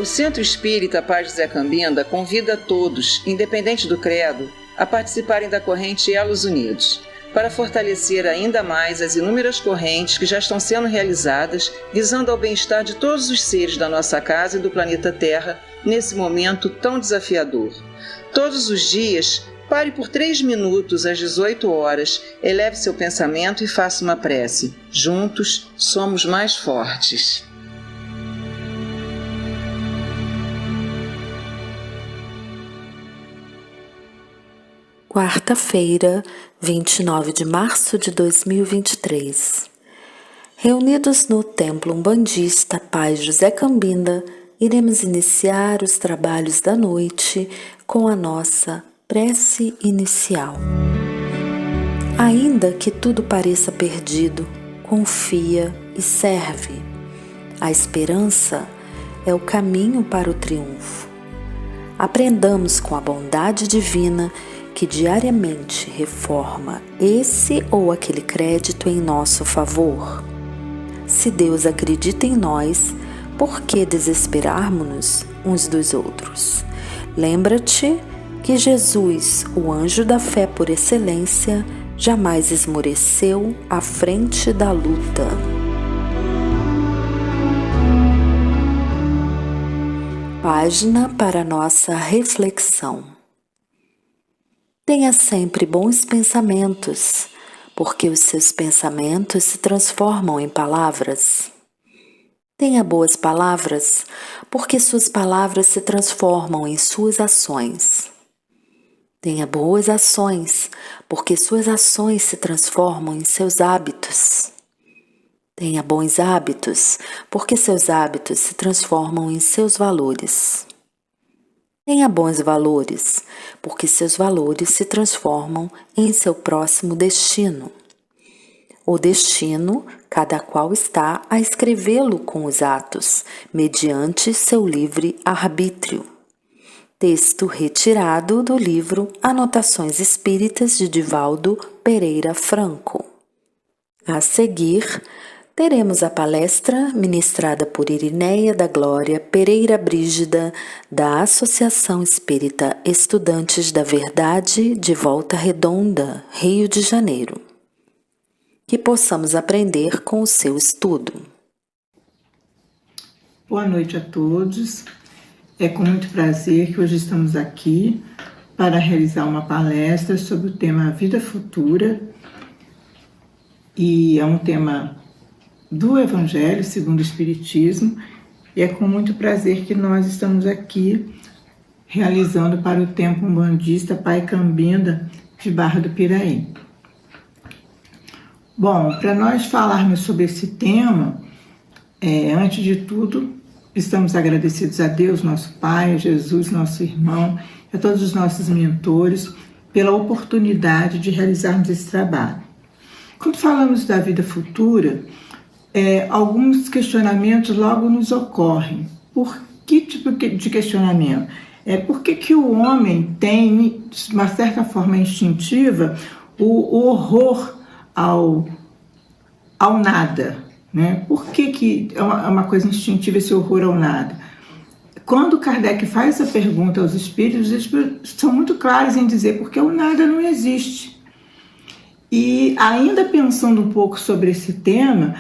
O Centro Espírita Paz José Cambinda convida a todos, independente do credo, a participarem da corrente Elos Unidos, para fortalecer ainda mais as inúmeras correntes que já estão sendo realizadas, visando ao bem-estar de todos os seres da nossa casa e do planeta Terra, nesse momento tão desafiador. Todos os dias, pare por 3 minutos às 18 horas, eleve seu pensamento e faça uma prece. Juntos, somos mais fortes. Quarta-feira, 29 de março de 2023. Reunidos no Templo Umbandista Paz José Cambinda, iremos iniciar os trabalhos da noite com a nossa prece inicial. Ainda que tudo pareça perdido, confia e serve. A esperança é o caminho para o triunfo. Aprendamos com a bondade divina que diariamente reforma esse ou aquele crédito em nosso favor. Se Deus acredita em nós, por que desesperarmos-nos uns dos outros? Lembra-te que Jesus, o anjo da fé por excelência, jamais esmoreceu à frente da luta. Página para nossa reflexão. Tenha sempre bons pensamentos, porque os seus pensamentos se transformam em palavras. Tenha boas palavras, porque suas palavras se transformam em suas ações. Tenha boas ações, porque suas ações se transformam em seus hábitos. Tenha bons hábitos, porque seus hábitos se transformam em seus valores. Tenha bons valores, porque seus valores se transformam em seu próximo destino. O destino, cada qual está a escrevê-lo com os atos, mediante seu livre arbítrio. Texto retirado do livro Anotações Espíritas de Divaldo Pereira Franco. A seguir, teremos a palestra ministrada por Irineia da Glória Pereira Brígida, da Associação Espírita Estudantes da Verdade de Volta Redonda, Rio de Janeiro. Que possamos aprender com o seu estudo. Boa noite a todos. É com muito prazer que hoje estamos aqui para realizar uma palestra sobre o tema Vida Futura. E é um tema do Evangelho segundo o Espiritismo, e é com muito prazer que nós estamos aqui realizando para o Templo Umbandista Pai Cambinda de Barra do Piraí. Bom, para nós falarmos sobre esse tema, antes de tudo, estamos agradecidos a Deus, nosso Pai, a Jesus, nosso irmão, a todos os nossos mentores, pela oportunidade de realizarmos esse trabalho. Quando falamos da vida futura, alguns questionamentos logo nos ocorrem. Por que tipo de questionamento? Por que o homem tem, de uma certa forma instintiva, o horror ao nada? Né? Por que é uma coisa instintiva esse horror ao nada? Quando Kardec faz essa pergunta aos espíritos, eles são muito claros em dizer porque o nada não existe. E ainda pensando um pouco sobre esse tema,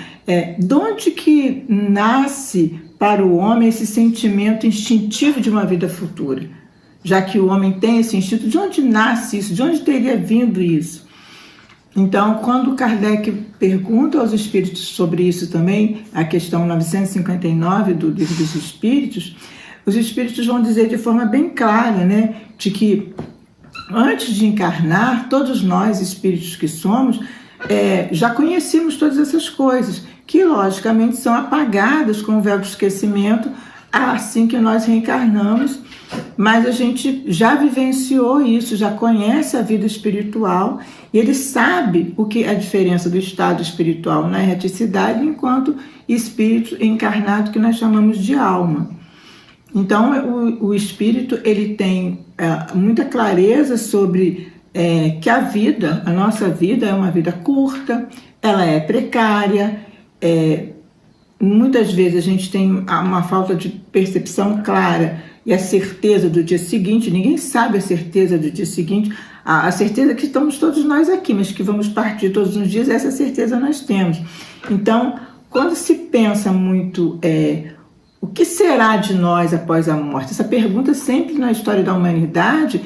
de onde que nasce para o homem esse sentimento instintivo de uma vida futura? Já que o homem tem esse instinto, de onde nasce isso? De onde teria vindo isso? Então, quando Kardec pergunta aos espíritos sobre isso também, a questão 959 do Livro dos Espíritos, os espíritos vão dizer de forma bem clara, né, de que antes de encarnar, todos nós, espíritos que somos, já conhecemos todas essas coisas, que logicamente são apagadas com o véu do esquecimento assim que nós reencarnamos, mas a gente já vivenciou isso, já conhece a vida espiritual e ele sabe o que é a diferença do estado espiritual na erraticidade enquanto espírito encarnado que nós chamamos de alma. Então o espírito ele tem muita clareza sobre que a nossa vida é uma vida curta, ela é precária, muitas vezes a gente tem uma falta de percepção clara e a certeza do dia seguinte. Ninguém sabe a certeza do dia seguinte, a certeza que estamos todos nós aqui, mas que vamos partir todos os dias, essa certeza nós temos. Então, quando se pensa muito o que será de nós após a morte, essa pergunta sempre na história da humanidade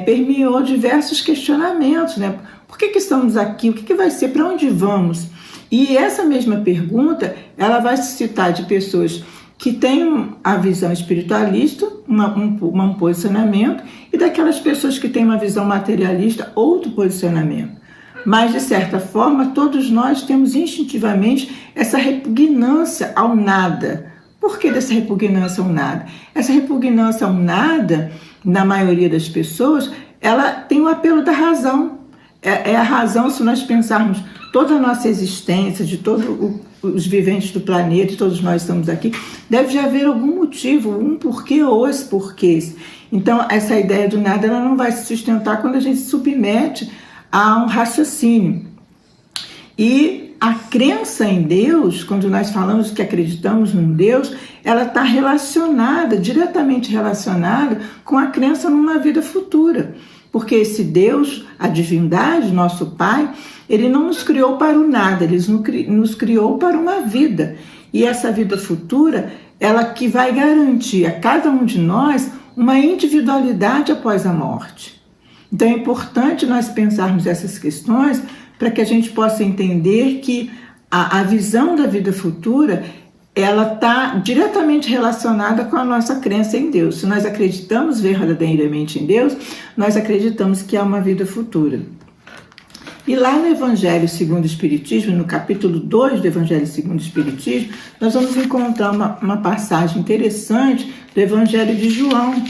permeou diversos questionamentos, né? Por que estamos aqui? O que vai ser? Para onde vamos? E essa mesma pergunta, ela vai suscitar de pessoas que têm a visão espiritualista, um posicionamento, e daquelas pessoas que têm uma visão materialista, outro posicionamento. Mas, de certa forma, todos nós temos instintivamente essa repugnância ao nada. Por que dessa repugnância ao nada? Essa repugnância ao nada, na maioria das pessoas, ela tem o apelo da razão. É a razão, se nós pensarmos toda a nossa existência, de todos os viventes do planeta, todos nós estamos aqui, deve de haver algum motivo, um porquê ou os porquês. Então, essa ideia do nada, ela não vai se sustentar quando a gente se submete a um raciocínio. E a crença em Deus, quando nós falamos que acreditamos num Deus, ela está diretamente relacionada com a crença numa vida futura. Porque esse Deus, a divindade, nosso Pai, ele não nos criou para o nada, ele nos criou para uma vida. E essa vida futura, ela que vai garantir a cada um de nós uma individualidade após a morte. Então é importante nós pensarmos essas questões para que a gente possa entender que a visão da vida futura, ela está diretamente relacionada com a nossa crença em Deus. Se nós acreditamos verdadeiramente em Deus, nós acreditamos que há uma vida futura. E lá no Evangelho segundo o Espiritismo, no capítulo 2 do Evangelho segundo o Espiritismo, nós vamos encontrar uma passagem interessante do Evangelho de João.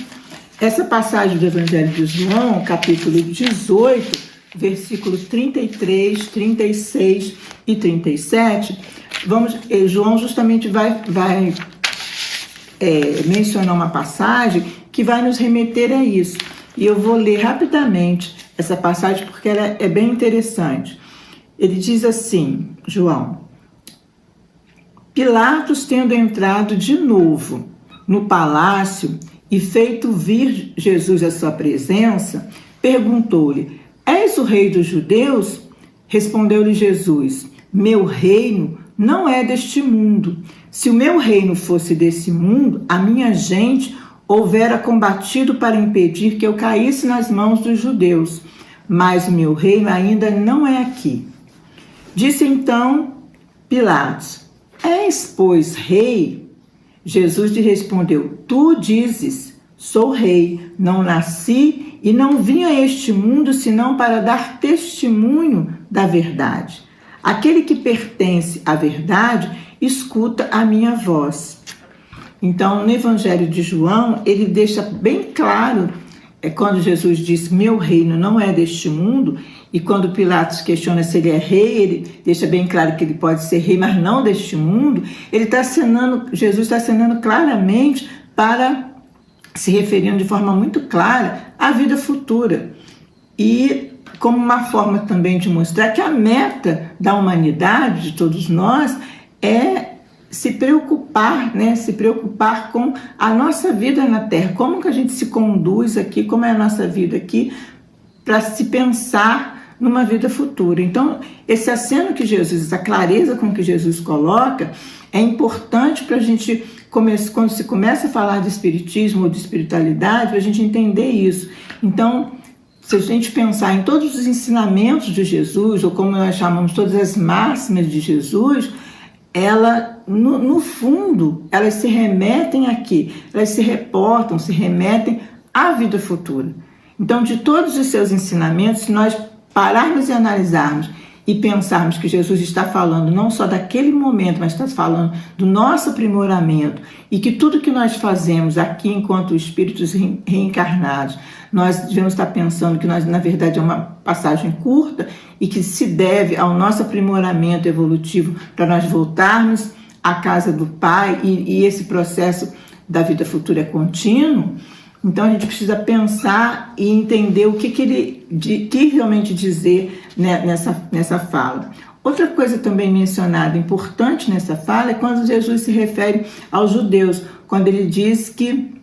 Essa passagem do Evangelho de João, capítulo 18, versículos 33, 36 e 37, João justamente vai mencionar uma passagem que vai nos remeter a isso. E eu vou ler rapidamente essa passagem porque ela é bem interessante. Ele diz assim, João: Pilatos, tendo entrado de novo no palácio e feito vir Jesus à sua presença, perguntou-lhe: És o rei dos judeus? Respondeu-lhe Jesus: Meu reino não é deste mundo. Se o meu reino fosse desse mundo, a minha gente houvera combatido para impedir que eu caísse nas mãos dos judeus. Mas o meu reino ainda não é aqui. Disse então Pilatos: És, pois, rei? Jesus lhe respondeu: Tu dizes, sou rei. Não nasci e não vim a este mundo senão para dar testemunho da verdade. Aquele que pertence à verdade escuta a minha voz. Então, no Evangelho de João, ele deixa bem claro, quando Jesus diz, meu reino não é deste mundo, e quando Pilatos questiona se ele é rei, ele deixa bem claro que ele pode ser rei, mas não deste mundo. Jesus está acenando claramente para, se referindo de forma muito clara, à vida futura. E como uma forma também de mostrar que a meta da humanidade, de todos nós, é se preocupar, né? Se preocupar com a nossa vida na Terra. Como que a gente se conduz aqui, como é a nossa vida aqui, para se pensar numa vida futura. Então, esse aceno que Jesus, essa clareza com que Jesus coloca, é importante para a gente, quando se começa a falar de espiritismo ou de espiritualidade, para a gente entender isso. Então, se a gente pensar em todos os ensinamentos de Jesus, ou como nós chamamos, todas as máximas de Jesus, no fundo, elas se remetem aqui, elas se reportam, se remetem à vida futura. Então, de todos os seus ensinamentos, se nós pararmos e analisarmos e pensarmos que Jesus está falando não só daquele momento, mas está falando do nosso aprimoramento, e que tudo que nós fazemos aqui enquanto espíritos reencarnados, nós devemos estar pensando que nós, na verdade, é uma passagem curta e que se deve ao nosso aprimoramento evolutivo para nós voltarmos à casa do Pai, e esse processo da vida futura é contínuo. Então a gente precisa pensar e entender o que ele quis realmente dizer nessa fala. Outra coisa também mencionada, importante nessa fala, é quando Jesus se refere aos judeus, quando ele diz que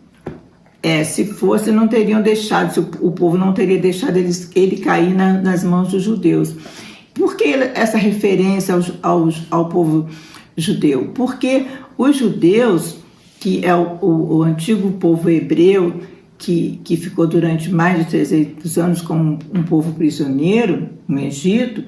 se fosse, não teriam deixado, o povo não teria deixado ele cair nas mãos dos judeus. Por que essa referência ao povo judeu? Porque os judeus, que é o antigo povo hebreu, que ficou durante mais de 300 anos como um povo prisioneiro no Egito,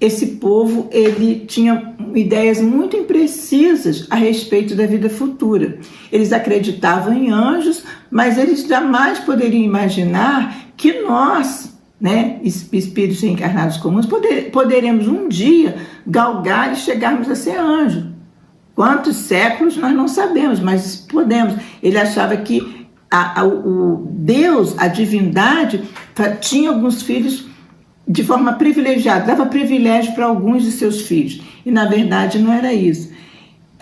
esse povo ele tinha ideias muito imprecisas a respeito da vida futura. Eles acreditavam em anjos, mas eles jamais poderiam imaginar que nós, né, espíritos reencarnados comuns, poderemos um dia galgar e chegarmos a ser anjo. Quantos séculos nós não sabemos, mas podemos. Ele achava que o Deus, a divindade, tinha alguns filhos de forma privilegiada, dava privilégio para alguns de seus filhos. E, na verdade, não era isso.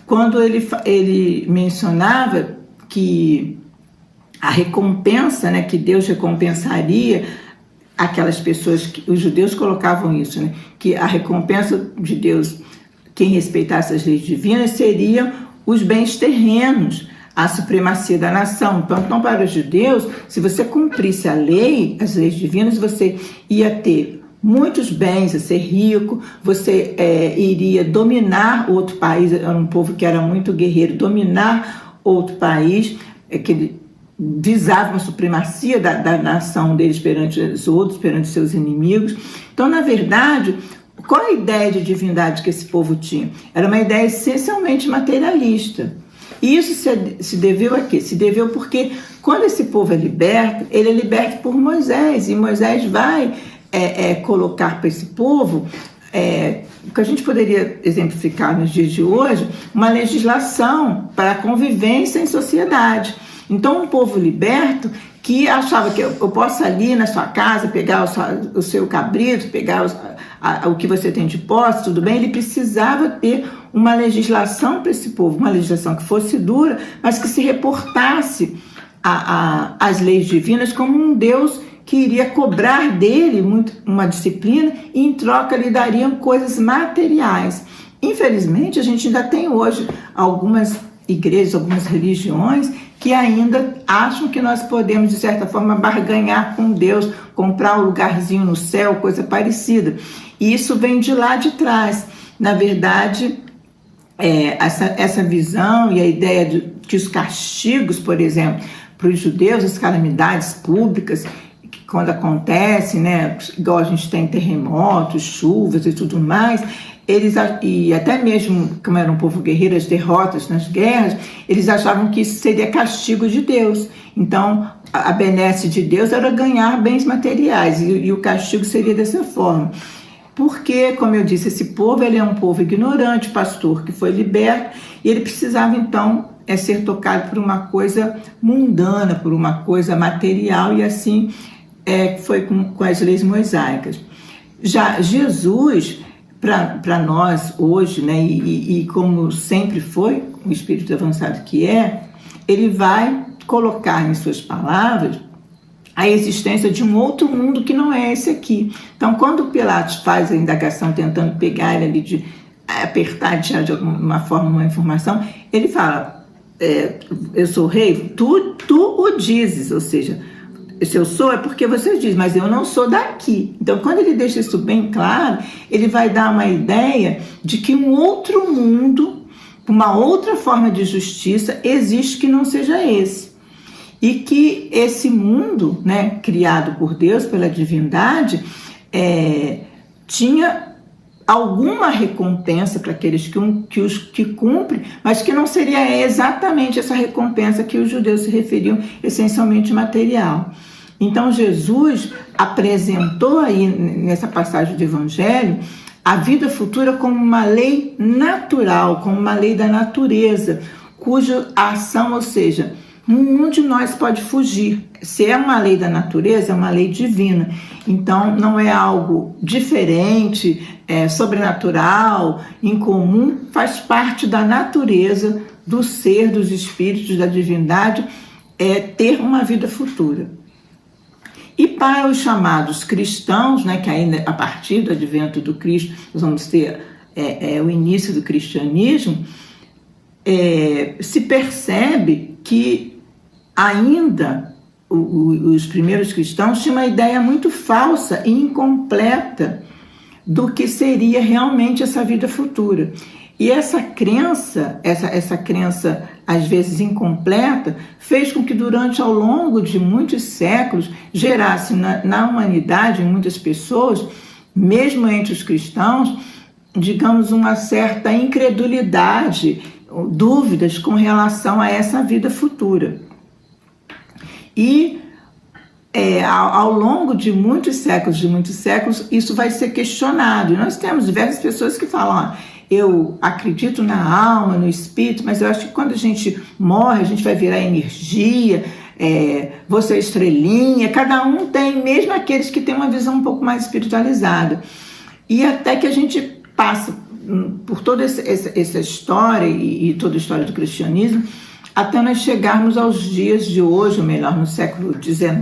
Quando ele mencionava que a recompensa, né, que Deus recompensaria aquelas pessoas, que os judeus colocavam isso, né, que a recompensa de Deus, quem respeitasse as leis divinas, seriam os bens terrenos, a supremacia da nação. Então, para os judeus, se você cumprisse a lei, as leis divinas, você ia ter muitos bens, ia ser rico, você iria dominar outro país. Era um povo que era muito guerreiro, dominar outro país, que ele visava uma supremacia da nação deles perante os outros, perante seus inimigos. Então, na verdade, qual a ideia de divindade que esse povo tinha? Era uma ideia essencialmente materialista. E isso se deveu a quê? Se deveu porque quando esse povo é liberto, ele é liberto por Moisés, e Moisés vai colocar para esse povo, o que a gente poderia exemplificar nos dias de hoje, uma legislação para a convivência em sociedade. Então, um povo liberto que achava que eu posso ali na sua casa pegar o seu cabrito, pegar o que você tem de posse, tudo bem, ele precisava ter uma legislação para esse povo, uma legislação que fosse dura, mas que se reportasse às leis divinas como um Deus que iria cobrar dele uma disciplina e em troca lhe dariam coisas materiais. Infelizmente, a gente ainda tem hoje algumas igrejas, algumas religiões que ainda acham que nós podemos, de certa forma, barganhar com Deus, comprar um lugarzinho no céu, coisa parecida. E isso vem de lá de trás. Na verdade, essa visão e a ideia de que os castigos, por exemplo, para os judeus, as calamidades públicas, que quando acontecem, né, igual a gente tem terremotos, chuvas e tudo mais, e até mesmo, como era um povo guerreiro, as derrotas nas guerras, eles achavam que isso seria castigo de Deus. Então, a benesse de Deus era ganhar bens materiais, e o castigo seria dessa forma. Porque, como eu disse, esse povo ele é um povo ignorante, pastor, que foi liberto, e ele precisava, então, ser tocado por uma coisa mundana, por uma coisa material, e assim foi com as leis mosaicas. Já Jesus, para nós hoje, né, e como sempre foi, o espírito avançado que ele vai colocar em suas palavras a existência de um outro mundo que não é esse aqui. Então, quando Pilatos faz a indagação tentando pegar ele ali, de apertar, de alguma forma uma informação, ele fala, eu sou rei, tu o dizes, ou seja, se eu sou é porque você diz, mas eu não sou daqui. Então, quando ele deixa isso bem claro, ele vai dar uma ideia de que um outro mundo, uma outra forma de justiça existe que não seja esse. E que esse mundo, né, criado por Deus, pela divindade, tinha alguma recompensa para aqueles que cumprem, mas que não seria exatamente essa recompensa que os judeus se referiam, essencialmente material. Então, Jesus apresentou aí, nessa passagem do Evangelho, a vida futura como uma lei natural, como uma lei da natureza, cuja ação, ou seja, nenhum de nós pode fugir. Se é uma lei da natureza, é uma lei divina. Então, não é algo diferente, sobrenatural, incomum, faz parte da natureza do ser, dos espíritos, da divindade, ter uma vida futura. E para os chamados cristãos, né, que ainda a partir do advento do Cristo nós vamos ter o início do cristianismo, se percebe que ainda os primeiros cristãos tinham uma ideia muito falsa e incompleta do que seria realmente essa vida futura. E essa crença às vezes incompleta, fez com que durante ao longo de muitos séculos gerasse na humanidade, em muitas pessoas, mesmo entre os cristãos, digamos, uma certa incredulidade, dúvidas com relação a essa vida futura. E ao longo de muitos séculos, isso vai ser questionado. E nós temos diversas pessoas que falam, eu acredito na alma, no espírito, mas eu acho que quando a gente morre, a gente vai virar energia, você é estrelinha, cada um tem, mesmo aqueles que têm uma visão um pouco mais espiritualizada. E até que a gente passa por toda essa história e toda a história do cristianismo, até nós chegarmos aos dias de hoje, ou melhor, no século XIX,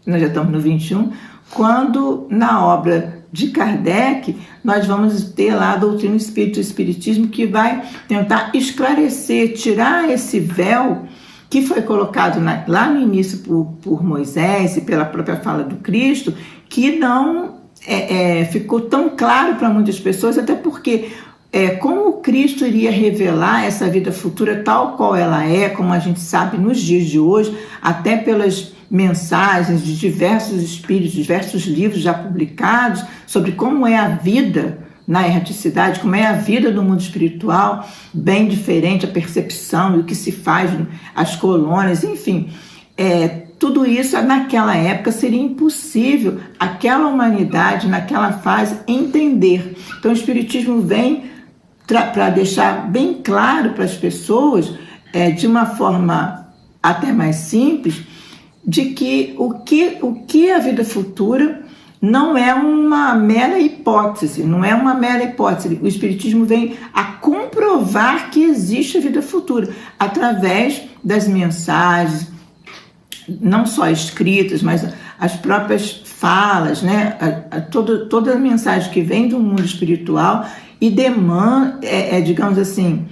nós já estamos no XXI, quando na obra de Kardec, nós vamos ter lá a doutrina espírita, o espiritismo, que vai tentar esclarecer, tirar esse véu que foi colocado lá no início por Moisés e pela própria fala do Cristo, que não ficou tão claro para muitas pessoas, até porque como o Cristo iria revelar essa vida futura tal qual ela é, como a gente sabe nos dias de hoje, até pelas mensagens de diversos espíritos, diversos livros já publicados sobre como é a vida na erraticidade, como é a vida do mundo espiritual, bem diferente a percepção e o que se faz, as colônias, enfim. Tudo isso naquela época seria impossível aquela humanidade, naquela fase, entender. Então o Espiritismo vem para deixar bem claro para as pessoas, de uma forma até mais simples, de que o que é a vida futura não é uma mera hipótese, O Espiritismo vem a comprovar que existe a vida futura, através das mensagens, não só escritas, mas as próprias falas, né? Toda a mensagem que vem do mundo espiritual e demanda, digamos assim,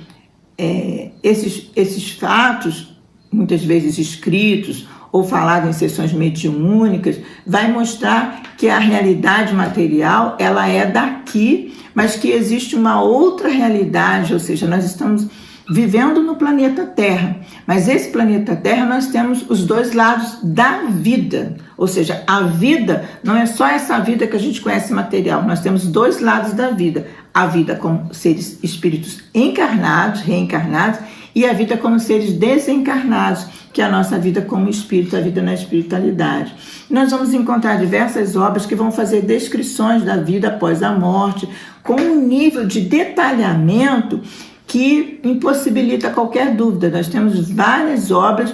esses fatos, muitas vezes escritos ou falados em sessões mediúnicas, vai mostrar que a realidade material ela é daqui, mas que existe uma outra realidade, ou seja, nós estamos vivendo no planeta Terra, mas esse planeta Terra nós temos os dois lados da vida, ou seja, a vida não é só essa vida que a gente conhece material, nós temos dois lados da vida, a vida como seres espíritos encarnados, reencarnados, e a vida como seres desencarnados, que é a nossa vida como espírito, a vida na espiritualidade. Nós vamos encontrar diversas obras que vão fazer descrições da vida após a morte, com um nível de detalhamento que impossibilita qualquer dúvida. Nós temos várias obras,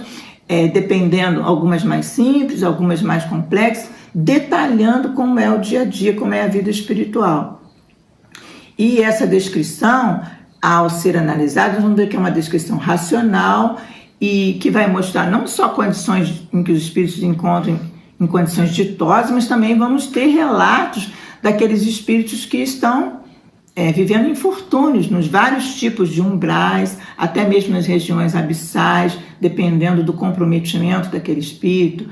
dependendo, algumas mais simples, algumas mais complexas, detalhando como é o dia a dia, como é a vida espiritual. E essa descrição, ao ser analisada, nós vamos ver que é uma descrição racional e que vai mostrar não só condições em que os espíritos se encontram em condições ditosas, mas também vamos ter relatos daqueles espíritos que estão vivendo infortúnios nos vários tipos de umbrais, até mesmo nas regiões abissais, dependendo do comprometimento daquele espírito,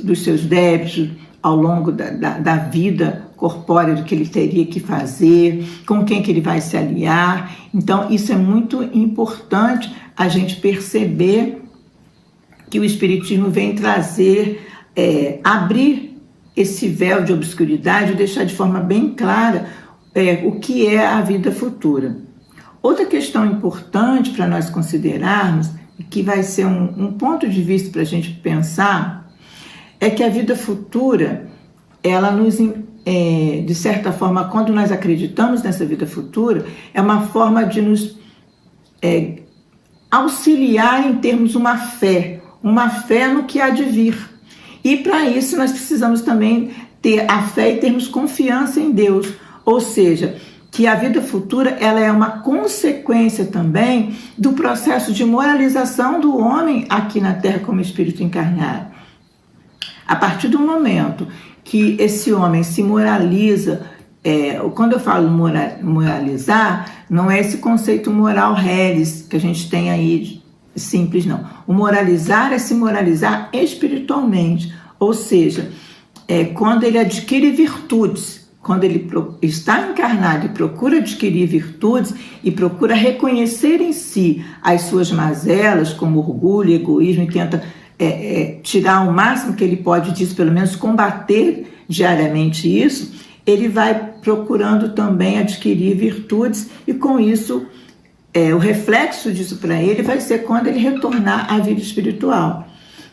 dos seus débitos ao longo da vida corpórea, do que ele teria que fazer, com quem que ele vai se aliar. Então, isso é muito importante a gente perceber que o Espiritismo vem trazer, abrir esse véu de obscuridade, deixar de forma bem clara o que é a vida futura. Outra questão importante para nós considerarmos, que vai ser um ponto de vista para a gente pensar, é que a vida futura, ela nos, de certa forma, quando nós acreditamos nessa vida futura, é uma forma de nos auxiliar em termos uma fé no que há de vir. E para isso nós precisamos também ter a fé e termos confiança em Deus, ou seja, que a vida futura ela é uma consequência também do processo de moralização do homem aqui na Terra como espírito encarnado. A partir do momento que esse homem se moraliza, quando eu falo moralizar, não é esse conceito moral reles que a gente tem aí simples, não. O moralizar é se moralizar espiritualmente, ou seja, quando ele adquire virtudes, quando ele está encarnado e procura adquirir virtudes e procura reconhecer em si as suas mazelas, como orgulho, egoísmo, e tenta tirar o máximo que ele pode disso, pelo menos combater diariamente isso, ele vai procurando também adquirir virtudes e com isso, o reflexo disso para ele vai ser quando ele retornar à vida espiritual.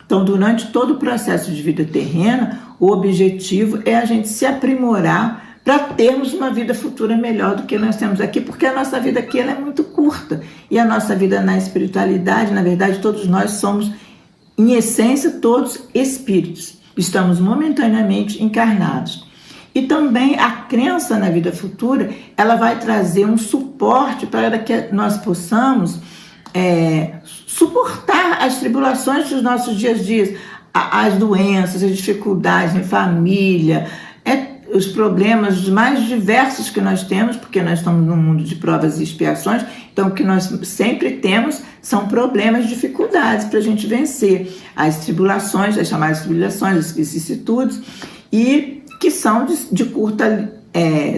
Então, durante todo o processo de vida terrena, o objetivo é a gente se aprimorar para termos uma vida futura melhor do que nós temos aqui, porque a nossa vida aqui ela é muito curta. E a nossa vida na espiritualidade, na verdade, todos nós somos, em essência, todos espíritos. Estamos momentaneamente encarnados. E também a crença na vida futura, ela vai trazer um suporte para que nós possamos suportar as tribulações dos nossos dias a dias, as doenças, as dificuldades em família, os problemas mais diversos que nós temos, porque nós estamos num mundo de provas e expiações, então o que nós sempre temos são problemas, dificuldades para a gente vencer, as tribulações, as chamadas tribulações, as vicissitudes, e que são de curta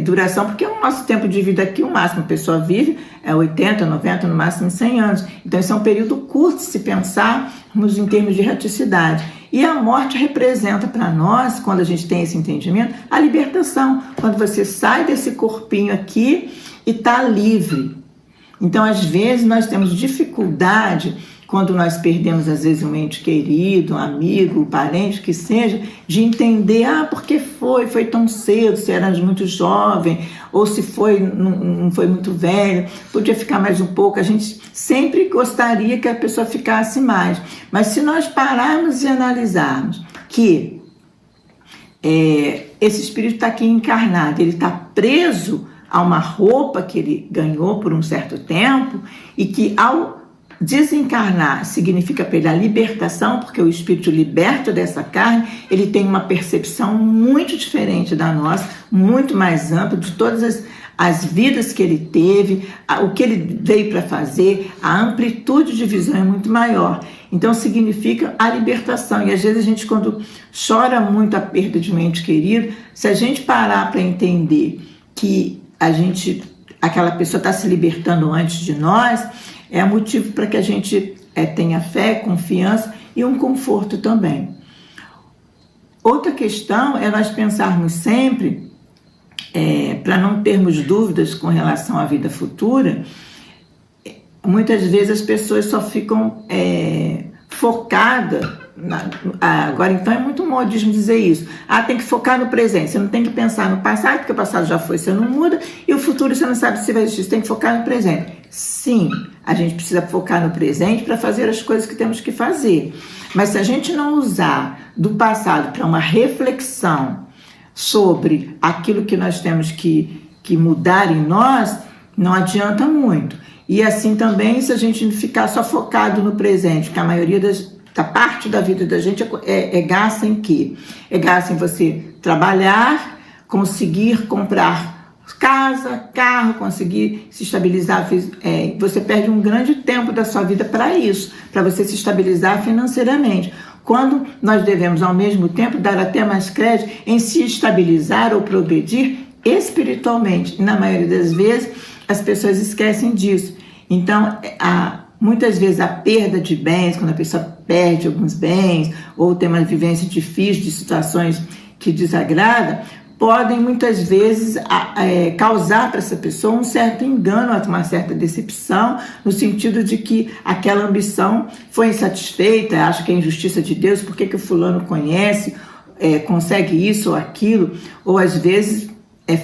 duração, porque o nosso tempo de vida aqui, o máximo a pessoa vive 80, 90, no máximo 100 anos. Então, esse é um período curto se pensarmos em termos de raticidade. E a morte representa para nós, quando a gente tem esse entendimento, a libertação. Quando você sai desse corpinho aqui e está livre. Então, às vezes, nós temos dificuldade, quando nós perdemos, às vezes, um ente querido, um amigo, um parente, que seja, de entender, por que foi tão cedo, se era muito jovem, ou se não foi muito velho, podia ficar mais um pouco. A gente sempre gostaria que a pessoa ficasse mais. Mas se nós pararmos e analisarmos que esse espírito está aqui encarnado, ele está preso a uma roupa que ele ganhou por um certo tempo, e que ao desencarnar significa para ele a libertação, porque o espírito liberto dessa carne, ele tem uma percepção muito diferente da nossa, muito mais ampla, de todas as vidas que ele teve, o que ele veio para fazer, a amplitude de visão é muito maior. Então significa a libertação. E às vezes a gente, quando chora muito a perda de um ente querido, se a gente parar para entender que aquela pessoa está se libertando antes de nós, é motivo para que a gente tenha fé, confiança e um conforto também. Outra questão é nós pensarmos sempre, para não termos dúvidas com relação à vida futura, muitas vezes as pessoas só ficam focadas. Agora, então, é muito modismo dizer isso. Tem que focar no presente. Você não tem que pensar no passado, porque o passado já foi, você não muda, e o futuro você não sabe se vai existir. Você tem que focar no presente. Sim, a gente precisa focar no presente para fazer as coisas que temos que fazer. Mas se a gente não usar do passado para uma reflexão sobre aquilo que nós temos que mudar em nós, não adianta muito. E assim também, se a gente ficar só focado no presente, que a maioria da parte da vida da gente é gasta em quê? É gasta em você trabalhar, conseguir comprar casa, carro, conseguir se estabilizar. Você perde um grande tempo da sua vida para isso, para você se estabilizar financeiramente. Quando nós devemos, ao mesmo tempo, dar até mais crédito em se estabilizar ou progredir espiritualmente. E, na maioria das vezes, as pessoas esquecem disso. Então, muitas vezes a perda de bens, quando a pessoa perde alguns bens ou tem uma vivência difícil de situações que desagradam, podem muitas vezes causar para essa pessoa um certo engano, uma certa decepção, no sentido de que aquela ambição foi insatisfeita, acha que é injustiça de Deus, por que o fulano consegue isso ou aquilo, ou às vezes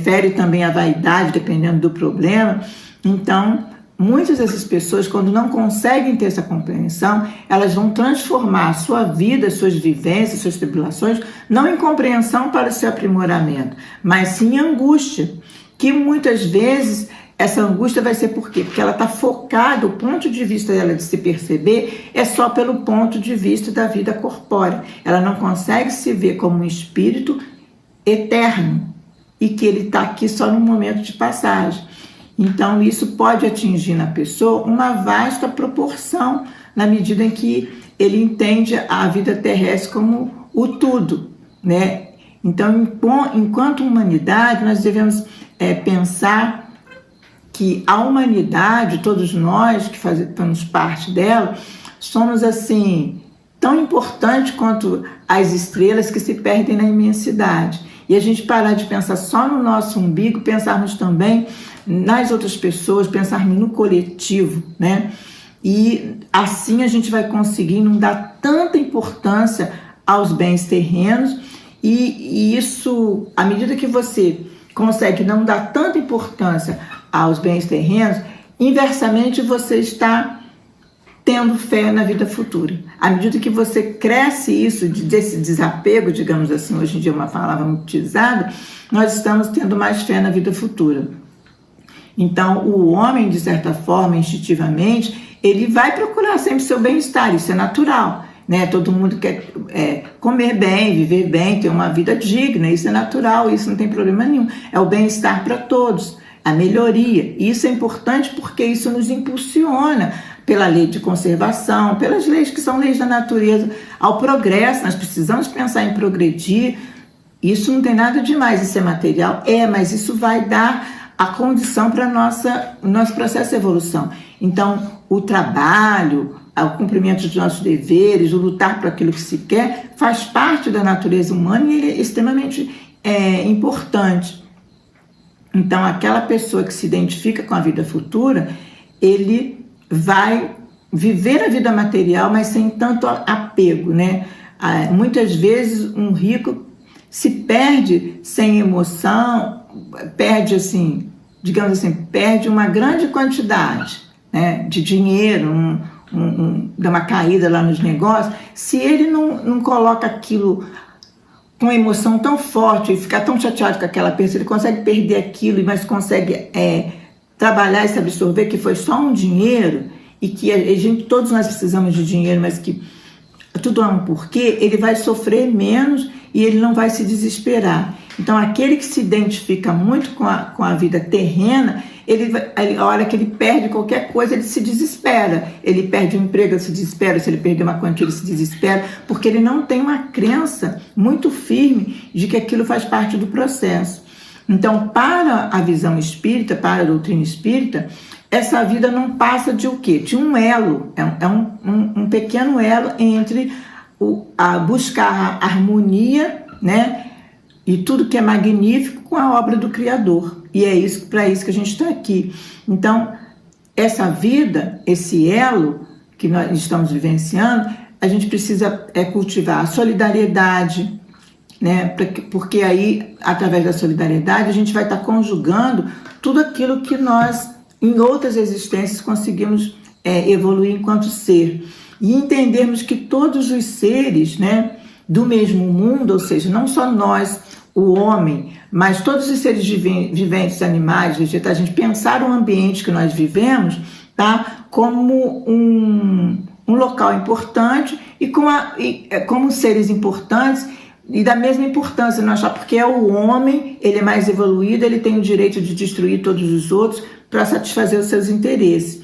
fere também a vaidade, dependendo do problema. Então, muitas dessas pessoas, quando não conseguem ter essa compreensão, elas vão transformar a sua vida, suas vivências, suas tribulações, não em compreensão para o seu aprimoramento, mas sim em angústia, que muitas vezes essa angústia vai ser por quê? Porque ela está focada, o ponto de vista dela de se perceber é só pelo ponto de vista da vida corpórea. Ela não consegue se ver como um espírito eterno e que ele está aqui só num momento de passagem. Então isso pode atingir na pessoa uma vasta proporção na medida em que ele entende a vida terrestre como o tudo, né? Então, enquanto humanidade, nós devemos pensar que a humanidade, todos nós que fazemos parte dela, somos assim tão importantes quanto as estrelas que se perdem na imensidade. E a gente parar de pensar só no nosso umbigo, pensarmos também nas outras pessoas, pensarmos no coletivo, né? E assim a gente vai conseguir não dar tanta importância aos bens terrenos, e isso, à medida que você consegue não dar tanta importância aos bens terrenos, inversamente você está tendo fé na vida futura. À medida que você cresce isso, desse desapego, digamos assim, hoje em dia é uma palavra muito utilizada, nós estamos tendo mais fé na vida futura. Então, o homem, de certa forma, instintivamente, ele vai procurar sempre seu bem-estar, isso é natural, né? Todo mundo quer comer bem, viver bem, ter uma vida digna, isso é natural, isso não tem problema nenhum. É o bem-estar para todos, a melhoria. Isso é importante porque isso nos impulsiona pela lei de conservação, pelas leis que são leis da natureza, ao progresso. Nós precisamos pensar em progredir. Isso não tem nada demais, isso é material, mas isso vai dar a condição para o nosso processo de evolução. Então, o trabalho, o cumprimento dos nossos deveres, o lutar por aquilo que se quer, faz parte da natureza humana e ele é extremamente importante. Então, aquela pessoa que se identifica com a vida futura, ele vai viver a vida material, mas sem tanto apego, né? Muitas vezes um rico se perde sem emoção, perde assim, digamos assim, perde uma grande quantidade, né, de dinheiro, dá uma caída lá nos negócios, se ele não coloca aquilo com uma emoção tão forte e ficar tão chateado com aquela pessoa, ele consegue perder aquilo, mas consegue trabalhar e se absorver que foi só um dinheiro e que todos nós precisamos de dinheiro, mas que tudo há um porquê, ele vai sofrer menos e ele não vai se desesperar. Então, aquele que se identifica muito com a vida terrena, a hora que ele perde qualquer coisa, ele se desespera. Ele perde um emprego, ele se desespera. Se ele perder uma quantia, ele se desespera, porque ele não tem uma crença muito firme de que aquilo faz parte do processo. Então, para a visão espírita, para a doutrina espírita, essa vida não passa de o quê? De um elo, um pequeno elo entre a buscar a harmonia, né, e tudo que é magnífico com a obra do Criador. E é isso, para isso que a gente está aqui. Então, essa vida, esse elo que nós estamos vivenciando, a gente precisa cultivar a solidariedade, né, porque aí, através da solidariedade, a gente vai estar conjugando tudo aquilo que nós, em outras existências, conseguimos evoluir enquanto ser. E entendermos que todos os seres, né, do mesmo mundo, ou seja, não só nós, o homem, mas todos os seres viventes, animais, vegetais, a gente pensar o ambiente que nós vivemos, tá, como um local importante e como seres importantes e da mesma importância, não achar porque é o homem, ele é mais evoluído, ele tem o direito de destruir todos os outros para satisfazer os seus interesses.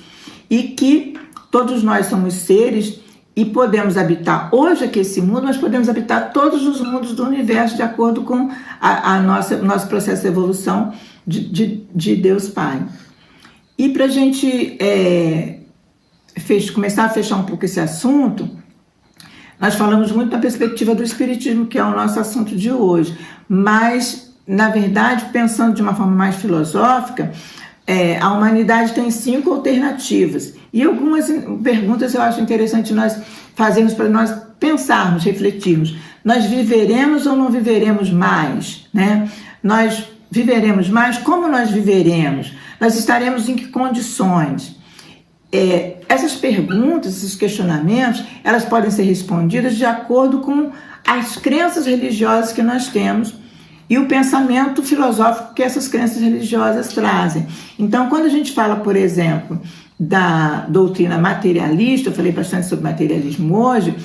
E que todos nós somos seres e podemos habitar hoje aqui esse mundo, mas podemos habitar todos os mundos do universo de acordo com nosso processo de evolução de Deus Pai. E para a gente começar a fechar um pouco esse assunto, nós falamos muito na perspectiva do Espiritismo, que é o nosso assunto de hoje, mas, na verdade, pensando de uma forma mais filosófica, a humanidade tem 5 alternativas. E algumas perguntas eu acho interessante nós fazermos para nós pensarmos, refletirmos. Nós viveremos ou não viveremos mais, né? Nós viveremos mais? Como nós viveremos? Nós estaremos em que condições? Essas perguntas, esses questionamentos, elas podem ser respondidas de acordo com as crenças religiosas que nós temos e o pensamento filosófico que essas crenças religiosas trazem. Então, quando a gente fala, por exemplo, da doutrina materialista, eu falei bastante sobre materialismo hoje,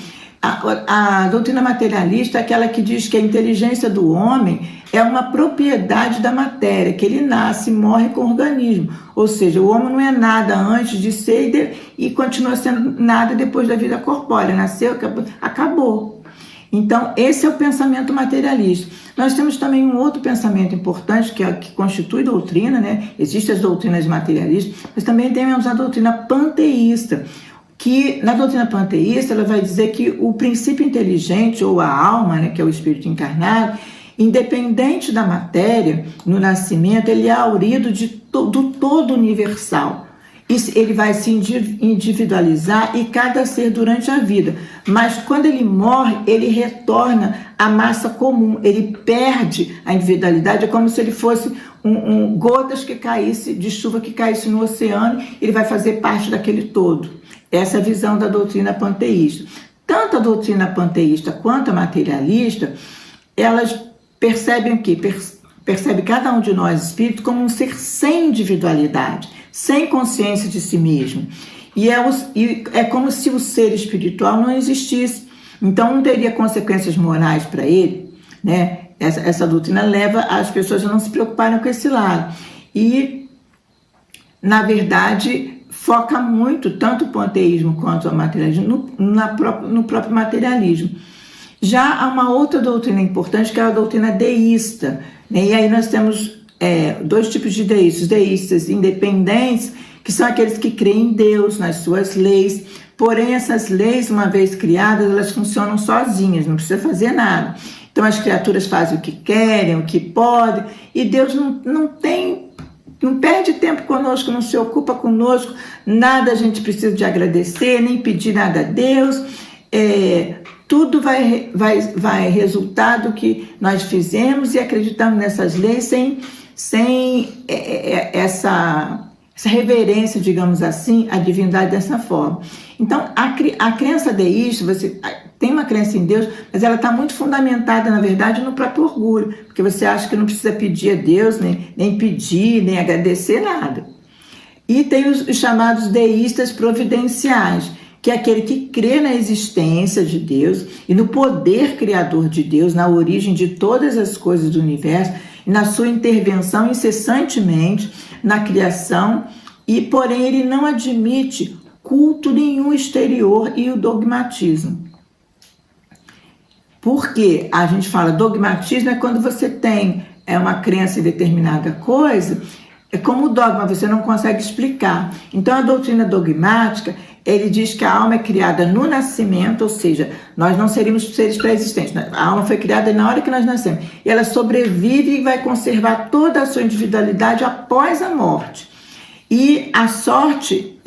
a doutrina materialista é aquela que diz que a inteligência do homem é uma propriedade da matéria, que ele nasce e morre com o organismo. Ou seja, o homem não é nada antes de ser e continua sendo nada depois da vida corpórea. Nasceu, acabou. Então, esse é o pensamento materialista. Nós temos também um outro pensamento importante que constitui doutrina, né? Existem as doutrinas materialistas, mas também temos a doutrina panteísta, que na doutrina panteísta ela vai dizer que o princípio inteligente, ou a alma, né, que é o espírito encarnado, independente da matéria, no nascimento, ele é aurido do todo universal. Ele vai se individualizar e cada ser durante a vida. Mas quando ele morre, ele retorna à massa comum. Ele perde a individualidade. É como se ele fosse gotas que caísse, de chuva que caísse no oceano. Ele vai fazer parte daquele todo. Essa é a visão da doutrina panteísta. Tanto a doutrina panteísta quanto a materialista, elas percebem o quê? Percebe cada um de nós, espírito, como um ser sem individualidade, sem consciência de si mesmo. E é como se o ser espiritual não existisse. Então não teria consequências morais para ele, né? Essa doutrina leva as pessoas a não se preocuparem com esse lado. E, na verdade, foca muito, tanto o panteísmo quanto o materialismo, no próprio materialismo. Já há uma outra doutrina importante, que é a doutrina deísta, né? E aí nós temos dois tipos de deístas. Deístas independentes, que são aqueles que creem em Deus, nas suas leis. Porém, essas leis, uma vez criadas, elas funcionam sozinhas, não precisa fazer nada. Então, as criaturas fazem o que querem, o que podem, e Deus não perde tempo conosco, não se ocupa conosco, nada a gente precisa de agradecer, nem pedir nada a Deus. Tudo vai resultar do que nós fizemos e acreditamos nessas leis sem essa reverência, digamos assim, à divindade dessa forma. Então, a crença deísta, você tem uma crença em Deus, mas ela está muito fundamentada, na verdade, no próprio orgulho, porque você acha que não precisa pedir a Deus, nem pedir, nem agradecer nada. E tem os chamados deístas providenciais, que é aquele que crê na existência de Deus e no poder criador de Deus, na origem de todas as coisas do universo, e na sua intervenção incessantemente na criação, e porém ele não admite culto nenhum exterior e o dogmatismo. Porque a gente fala dogmatismo é quando você tem uma crença em determinada coisa, é como o dogma, você não consegue explicar. Então a doutrina dogmática, ele diz que a alma é criada no nascimento, ou seja, nós não seríamos seres pré-existentes. A alma foi criada na hora que nós nascemos. E ela sobrevive e vai conservar toda a sua individualidade após a morte. E a sorte,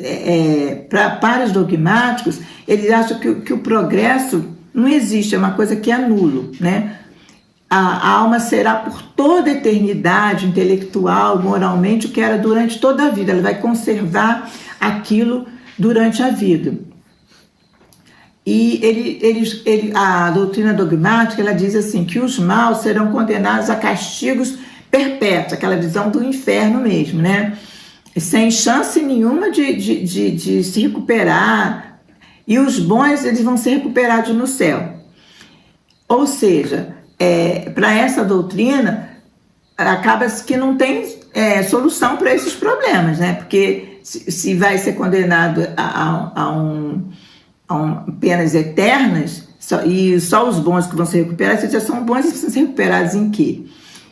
para os dogmáticos, eles acham que o progresso não existe, é uma coisa que é nulo, né? A alma será por toda a eternidade, intelectual, moralmente, o que era durante toda a vida. Ela vai conservar aquilo durante a vida. E a doutrina dogmática, ela diz assim, que os maus serão condenados a castigos perpétuos, aquela visão do inferno mesmo, né? Sem chance nenhuma de se recuperar. E os bons, eles vão ser recuperados no céu. Ou seja, para essa doutrina, acaba que não tem solução para esses problemas, né? Porque se vai ser condenado a penas eternas, e só os bons que vão ser recuperados, se já são bons, eles precisam ser recuperados em quê?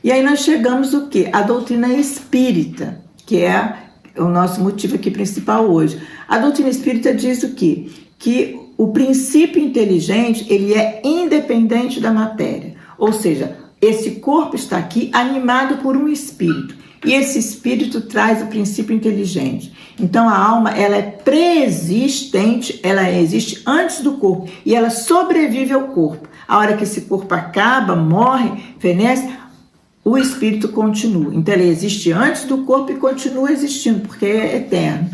E aí nós chegamos o quê? A doutrina espírita, que é o nosso motivo aqui principal hoje. A doutrina espírita diz o quê? Que o princípio inteligente, ele é independente da matéria. Ou seja, esse corpo está aqui animado por um espírito. E esse espírito traz o princípio inteligente. Então a alma, ela é pré-existente, ela existe antes do corpo. E ela sobrevive ao corpo. A hora que esse corpo acaba, morre, fenece, o espírito continua. Então ele existe antes do corpo e continua existindo, porque é eterno.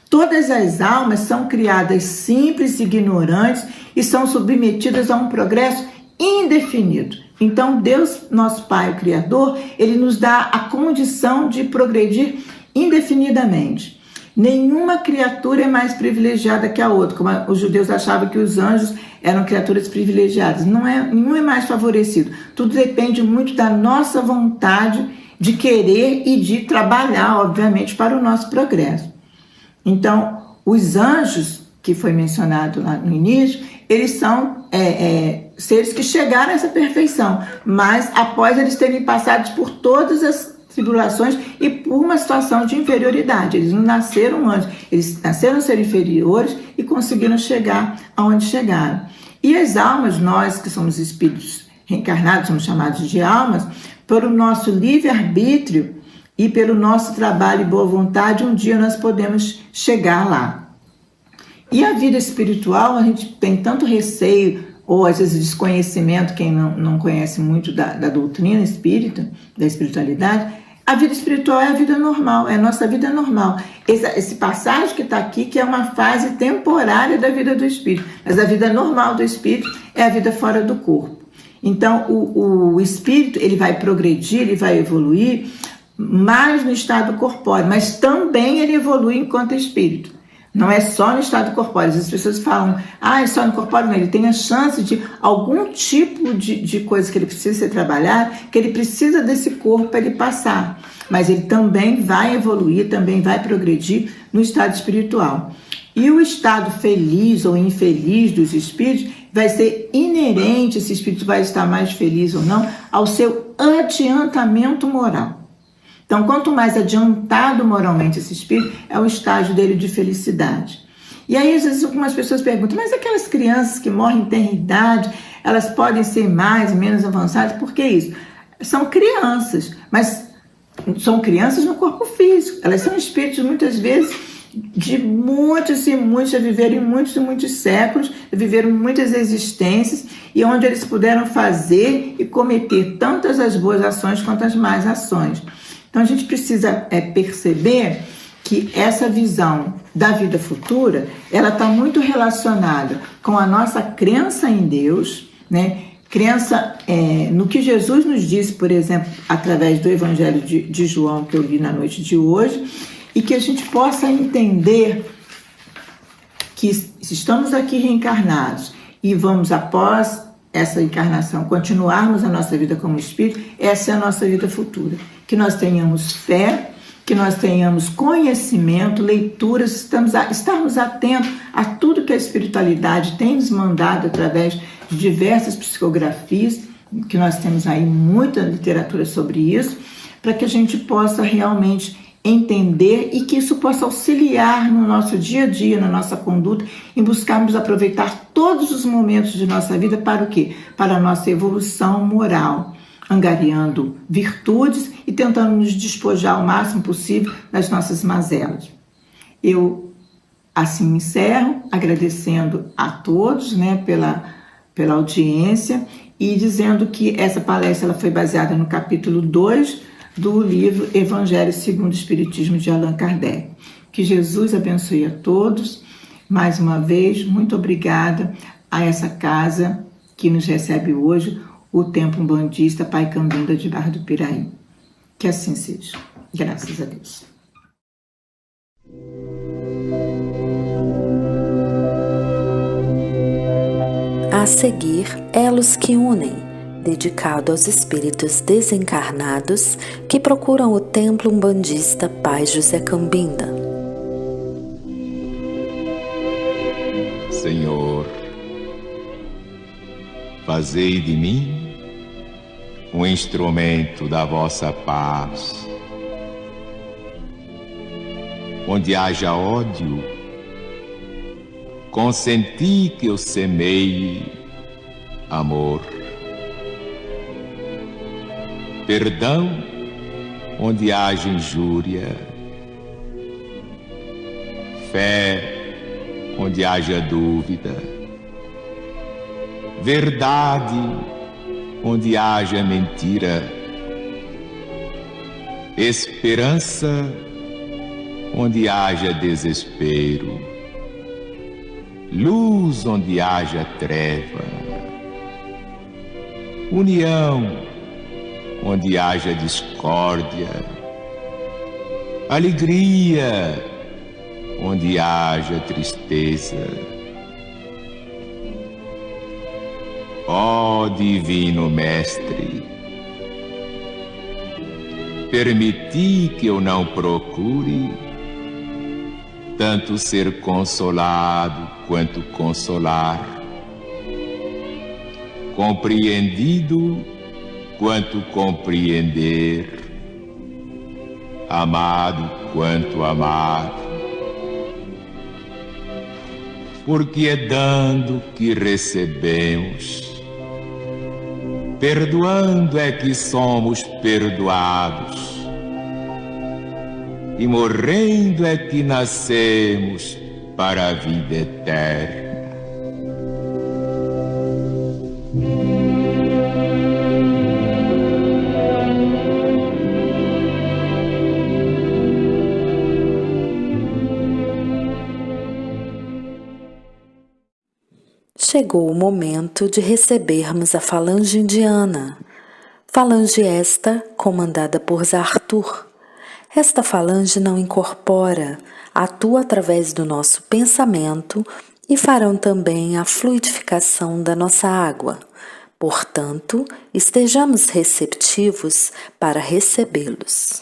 Todas as almas são criadas simples, ignorantes e são submetidas a um progresso indefinido. Então Deus, nosso Pai, o Criador, Ele nos dá a condição de progredir indefinidamente. Nenhuma criatura é mais privilegiada que a outra, como os judeus achavam que os anjos eram criaturas privilegiadas. Nenhum é mais favorecido. Tudo depende muito da nossa vontade de querer e de trabalhar, obviamente, para o nosso progresso. Então, os anjos, que foi mencionado lá no início, eles são seres que chegaram a essa perfeição, mas após eles terem passado por todas as tribulações e por uma situação de inferioridade. Eles não nasceram anjos, eles nasceram ser inferiores e conseguiram chegar aonde chegaram. E as almas, nós que somos espíritos reencarnados, somos chamados de almas, por o nosso livre-arbítrio e pelo nosso trabalho e boa vontade, um dia nós podemos chegar lá. E a vida espiritual, a gente tem tanto receio, ou às vezes desconhecimento, quem não conhece muito da doutrina espírita, da espiritualidade. A vida espiritual é a vida normal, é a nossa vida normal. Esse passagem que está aqui, que é uma fase temporária da vida do espírito, mas a vida normal do espírito é a vida fora do corpo. Então, o espírito, ele vai progredir, ele vai evoluir mais no estado corpóreo, mas também ele evolui enquanto espírito. Não é só no estado corpóreo. As pessoas falam, é só no corpóreo. Não, ele tem a chance de algum tipo de coisa que ele precisa ser trabalhado, que ele precisa desse corpo para ele passar. Mas ele também vai evoluir, também vai progredir no estado espiritual. E o estado feliz ou infeliz dos espíritos vai ser inerente, esse espírito vai estar mais feliz ou não, ao seu adiantamento moral. Então, quanto mais adiantado moralmente esse espírito, é o estágio dele de felicidade. E aí, às vezes, algumas pessoas perguntam, mas aquelas crianças que morrem em tenra idade, elas podem ser mais e menos avançadas? Por que isso? São crianças, mas são crianças no corpo físico. Elas são espíritos, muitas vezes, de muitos e muitos, já viveram muitos e muitos séculos, já viveram muitas existências, e onde eles puderam fazer e cometer tantas as boas ações quanto as más ações. Então, a gente precisa perceber que essa visão da vida futura, ela está muito relacionada com a nossa crença em Deus, né? Crença no que Jesus nos disse, por exemplo, através do Evangelho de João, que eu li na noite de hoje, e que a gente possa entender que se estamos aqui reencarnados e vamos, após essa encarnação, continuarmos a nossa vida como espírito, essa é a nossa vida futura. Que nós tenhamos fé, que nós tenhamos conhecimento, leituras, estarmos atentos a tudo que a espiritualidade tem nos mandado através de diversas psicografias, que nós temos aí muita literatura sobre isso, para que a gente possa realmente entender e que isso possa auxiliar no nosso dia a dia, na nossa conduta, em buscarmos aproveitar todos os momentos de nossa vida para o quê? Para a nossa evolução moral, angariando virtudes e tentando nos despojar o máximo possível das nossas mazelas. Eu assim encerro, agradecendo a todos, né, pela audiência e dizendo que essa palestra ela foi baseada no capítulo 2 do livro Evangelho segundo o Espiritismo de Allan Kardec. Que Jesus abençoe a todos. Mais uma vez, muito obrigada a essa casa que nos recebe hoje, o Templo Umbandista Pai Cambinda de Barra do Piraí. Que assim seja. Graças a Deus. A seguir, Elos que Unem, dedicado aos espíritos desencarnados que procuram o Templo Umbandista Pai José Cambinda. Senhor, fazei de mim um instrumento da vossa paz. Onde haja ódio, consenti que eu semeie amor. Perdão onde haja injúria, fé onde haja dúvida, verdade onde haja mentira, esperança onde haja desespero, luz onde haja treva, união onde haja discórdia, alegria onde haja tristeza. Ó Divino Mestre, permiti que eu não procure tanto ser consolado quanto consolar, compreendido quanto compreender, amado quanto amar, porque é dando que recebemos, perdoando é que somos perdoados, e morrendo é que nascemos para a vida eterna. Chegou o momento de recebermos a falange indiana, falange esta comandada por Zartur. Esta falange não incorpora, atua através do nosso pensamento e farão também a fluidificação da nossa água. Portanto, estejamos receptivos para recebê-los.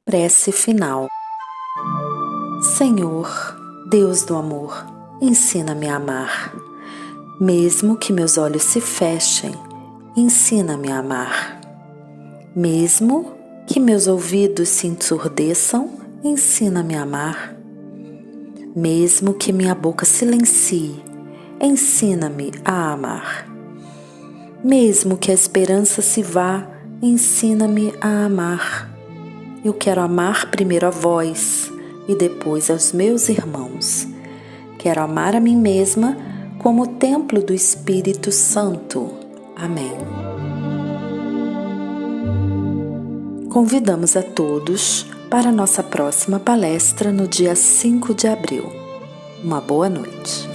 Prece final. Senhor, Deus do amor, ensina-me a amar. Mesmo que meus olhos se fechem, ensina-me a amar. Mesmo que meus ouvidos se ensurdeçam, ensina-me a amar. Mesmo que minha boca silencie, ensina-me a amar. Mesmo que a esperança se vá, ensina-me a amar. Eu quero amar primeiro a vós e depois aos meus irmãos. Quero amar a mim mesma como templo do Espírito Santo. Amém. Convidamos a todos para a nossa próxima palestra no dia 5 de abril. Uma boa noite.